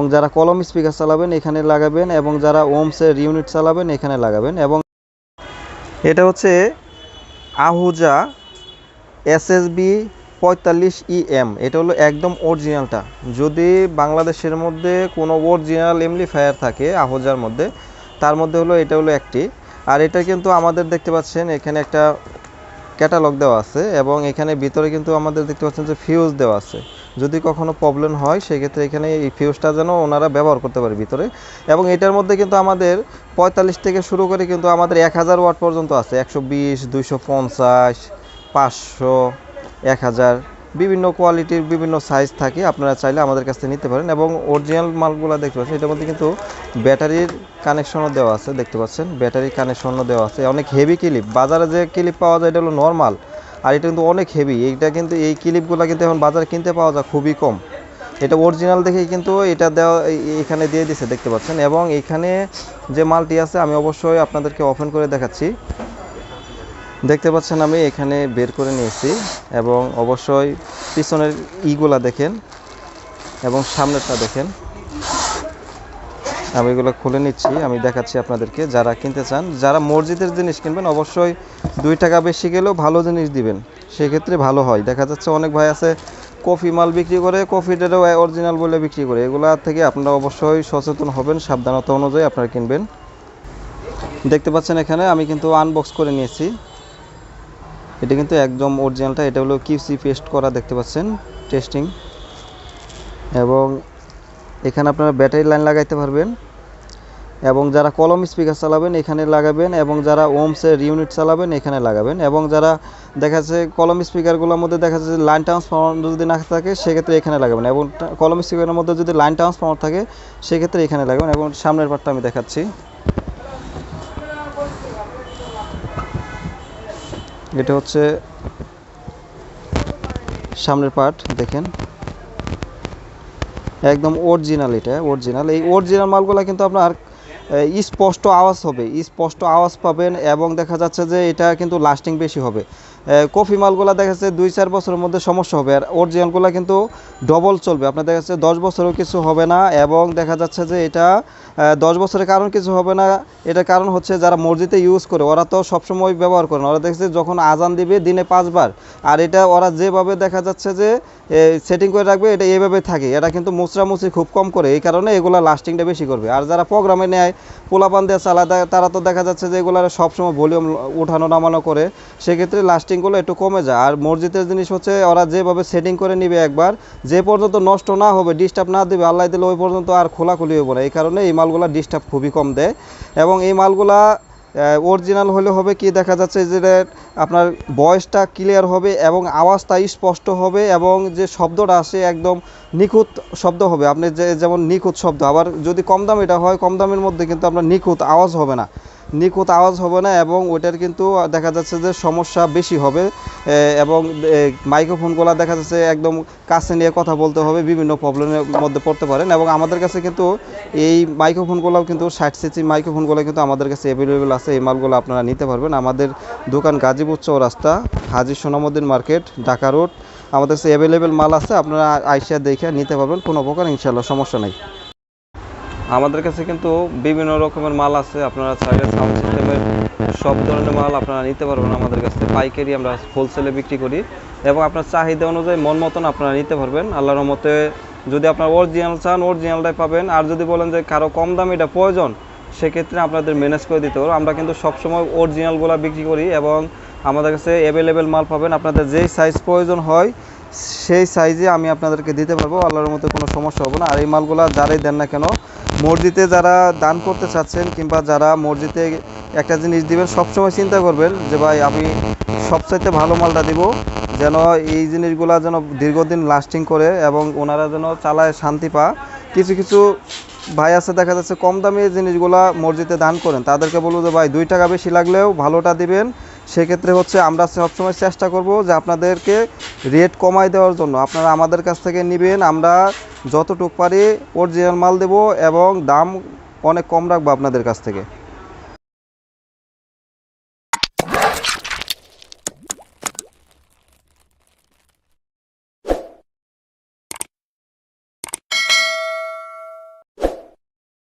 এবং যারা কলম স্পিকার চালাবেন এখানে লাগাবেন, এবং যারা ওমসের ইউনিট চালাবেন এখানে লাগাবেন। এবং এটা হচ্ছে আহুজা SSB 45EM, এটা হলো একদম অরিজিনালটা। যদি বাংলাদেশের মধ্যে কোনো অরিজিনাল এমপ্লিফায়ার থাকে আহুজার মধ্যে, তার মধ্যে হলো এটা হলো একটি। আর এটা কিন্তু আমাদের দেখতে পাচ্ছেন এখানে একটা ক্যাটালগ দেওয়া আছে, এবং এখানে ভিতরে কিন্তু আমাদের দেখতে পাচ্ছেন যে ফিউজ দেওয়া আছে। যদি কখনো প্রবলেম হয় সেক্ষেত্রে এখানে এই ফিউজটা যেন ওনারা ব্যবহার করতে পারে ভিতরে। এবং এটার মধ্যে কিন্তু আমাদের 45 থেকে শুরু করে কিন্তু আমাদের 1000 ওয়াট পর্যন্ত আছে, 120, 250, 500, 1000, বিভিন্ন কোয়ালিটির বিভিন্ন সাইজ থাকে। আপনারা চাইলে আমাদের কাছ থেকে নিতে পারেন। এবং অরিজিনাল মালগুলো দেখতে পাচ্ছেন এটার মধ্যে কিন্তু ব্যাটারির কানেকশনও দেওয়া আছে, দেখতে পাচ্ছেন ব্যাটারির কানেকশনও দেওয়া আছে। অনেক হেভি ক্লিপ, বাজারে যে ক্লিপ পাওয়া যায় এটা হলো নর্মাল, আর এটা কিন্তু অনেক হেভি। এইটা কিন্তু এই ক্লিপগুলো কিন্তু এখন বাজারে কিনতে পাওয়া যায় খুবই কম। এটা অরিজিনাল দেখেই কিন্তু এটা দেওয়া এখানে দিয়ে দিছে, দেখতে পাচ্ছেন। এবং এখানে যে মালটি আছে আমি অবশ্যই আপনাদেরকে ওপেন করে দেখাচ্ছি। দেখতে পাচ্ছেন আমি এখানে বের করে নিয়েছি, এবং অবশ্যই পিছনের ইগুলা দেখেন এবং সামনেরটা দেখেন। আমি এগুলো খুলে নিচ্ছি, আমি দেখাচ্ছি আপনাদেরকে। যারা কিনতে চান, যারা মসজিদের জিনিস কিনবেন অবশ্যই 2 টাকা বেশি গেলেও ভালো জিনিস দিবেন, সেক্ষেত্রে ভালো হয়। দেখা যাচ্ছে অনেক ভাই আছে কফি মাল বিক্রি করে, কফিটারও অরিজিনাল বলে বিক্রি করে। এগুলা থেকে আপনারা অবশ্যই সচেতন হবেন, সাবধানতা অনুযায়ী আপনারা কিনবেন। দেখতে পাচ্ছেন এখানে আমি কিন্তু আনবক্স করে নিয়েছি। এটা কিন্তু একদম অরিজিনালটা। এটা হলো QC পেস্ট করা, দেখতে পাচ্ছেন টেস্টিং। এবং এখানে আপনারা ব্যাটারি লাইন লাগাইতে পারবেন, এবং যারা কলম স্পিকার চালাবেন এখানে লাগাবেন, এবং যারা ওমসের ইউনিট চালাবেন এখানে লাগাবেন। এবং যারা দেখা যাচ্ছে কলম স্পিকারগুলোর মধ্যে দেখা যাচ্ছে লাইন ট্রান্সফর্মার যদি না থাকে সেক্ষেত্রে এখানে লাগাবেন, এবং কলম স্পিকারের মধ্যে যদি লাইন ট্রান্সফর্মার থাকে সেক্ষেত্রে এখানে লাগাবেন। এবং সামনের পার্টটা আমি দেখাচ্ছি। এটা হচ্ছে সামনের পার্ট, দেখেন একদম অরিজিনাল। এটা অরিজিনাল। এই অরিজিনাল মালগুলো কিন্তু আপনার স্পষ্ট আওয়াজ হবে, স্পষ্ট আওয়াজ পাবেন, এবং দেখা যাচ্ছে যে এটা কিন্তু লাস্টিং বেশি হবে। কফি মালগুলো দেখা যাচ্ছে 2-4 বছরের মধ্যে সমস্যা হবে, আর অরিজিনালগুলো কিন্তু ডবল চলবে। আপনার দেখা যাচ্ছে 10 বছরেও কিছু হবে না। এবং দেখা যাচ্ছে যে এটা 10 বছরের কারণ কিছু হবে না, এটার কারণ হচ্ছে যারা মসজিদে ইউজ করে ওরা তো সবসময় ব্যবহার করে না। ওরা দেখছে যখন আজান দিবে দিনে 5 বার, আর এটা ওরা যেভাবে দেখা যাচ্ছে যে সেটিং করে রাখবে এটা এইভাবে থাকে। এটা কিন্তু মুচড়ামুচি খুব কম করে, এই কারণে এগুলো লাস্টিংটা বেশি করবে। আর যারা প্রোগ্রামে নেয় পোলাপান দিয়ে চালায় তারা তো দেখা যাচ্ছে যে এগুলো সবসময় ভলিউম উঠানো নামানো করে, সেক্ষেত্রে লাস্টিংগুলো একটু কমে যায়। আর মসজিদের জিনিস হচ্ছে ওরা যেভাবে সেটিং করে নিবে একবার, যে পর্যন্ত নষ্ট না হবে, ডিস্টার্ব না দেবে আল্লাহ দিলে, ওই পর্যন্ত আর খোলাখুলি হবে না। এই কারণে এই মালগুলো ডিস্টার্ব খুবই কম দেয়। এবং এই মালগুলা অরিজিনাল হলে হবে কি, দেখা যাচ্ছে যে আপনার ভয়েসটা ক্লিয়ার হবে এবং আওয়াজটা স্পষ্ট হবে, এবং যে শব্দটা আসে একদম নিখুঁত শব্দ হবে। আপনি যেমন নিখুঁত শব্দ। আবার যদি কম দাম এটা হয়, কম দামের মধ্যে কিন্তু আপনার নিখুঁত আওয়াজ হবে না, নিখুঁত আওয়াজ হবে না, এবং ওইটার কিন্তু দেখা যাচ্ছে যে সমস্যা বেশি হবে। এবং মাইক্রোফোনগুলো দেখা যাচ্ছে একদম কাছে নিয়ে কথা বলতে হবে, বিভিন্ন প্রবলেমের মধ্যে পড়তে পারেন। এবং আমাদের কাছে কিন্তু এই মাইক্রোফোনগুলোও কিন্তু 60cc মাইক্রোফোনগুলো কিন্তু আমাদের কাছে অ্যাভেলেবেল আছে। এই মালগুলো আপনারা নিতে পারবেন। আমাদের দোকান গাজীপুর চৌরাস্তা, হাজী সোনামুদ্দিন মার্কেট, ঢাকা রোড। আমাদের কাছে অ্যাভেলেবেল মাল আছে, আপনারা আইসা দেখে নিতে পারবেন, কোনো প্রকার ইনশাল্লাহ সমস্যা নেই। আমাদের কাছে কিন্তু বিভিন্ন রকমের মাল আছে, আপনারা চাইলে সাউন্ড সিস্টেমের সব ধরনের মাল আপনারা নিতে পারবেন আমাদের কাছে। পাইকারি আমরা হোলসেলে বিক্রি করি, এবং আপনার চাহিদা অনুযায়ী মন মতন আপনারা নিতে পারবেন আল্লাহর রহমতে। যদি আপনার অরিজিনাল চান অরিজিনালটাই পাবেন, আর যদি বলেন যে কারো কম দামে এটা প্রয়োজন সেক্ষেত্রে আপনাদের ম্যানেজ করে দিতে পারবো। আমরা কিন্তু সবসময় অরিজিনালগুলো বিক্রি করি, এবং আমাদের কাছে অ্যাভেলেবেল মাল পাবেন। আপনাদের যেই সাইজ প্রয়োজন হয় সেই সাইজে আমি আপনাদেরকে দিতে পারবো, আল্লাহর মতো কোনো সমস্যা হবে না। আর এই মালগুলো যারাই দেন না কেন, মসজিদে যারা দান করতে চাচ্ছেন কিংবা যারা মসজিদে একটা জিনিস দিবেন, সবসময় চিন্তা করবেন যে ভাই আমি সবচাইতে ভালো মালটা দিব, যেন এই জিনিসগুলো যেন দীর্ঘদিন লাস্টিং করে এবং ওনারা যেন চালায় শান্তি পায়। কিছু কিছু ভাই আছে দেখা যাচ্ছে কম দামি জিনিসগুলা মসজিদে দান করেন, তাদেরকে বলবো যে ভাই 2 টাকা বেশি লাগলেও ভালোটা দিবেন। সেক্ষেত্রে হচ্ছে আমরা সবসময় চেষ্টা করব যে আপনাদেরকে রেট কমাই দেওয়ার জন্য। আপনারা আমাদের কাছ থেকে নেবেন, আমরা যতটুকু পারি অরিজিনাল মাল দেব, এবং দাম অনেক কম রাখবো আপনাদের কাছ থেকে।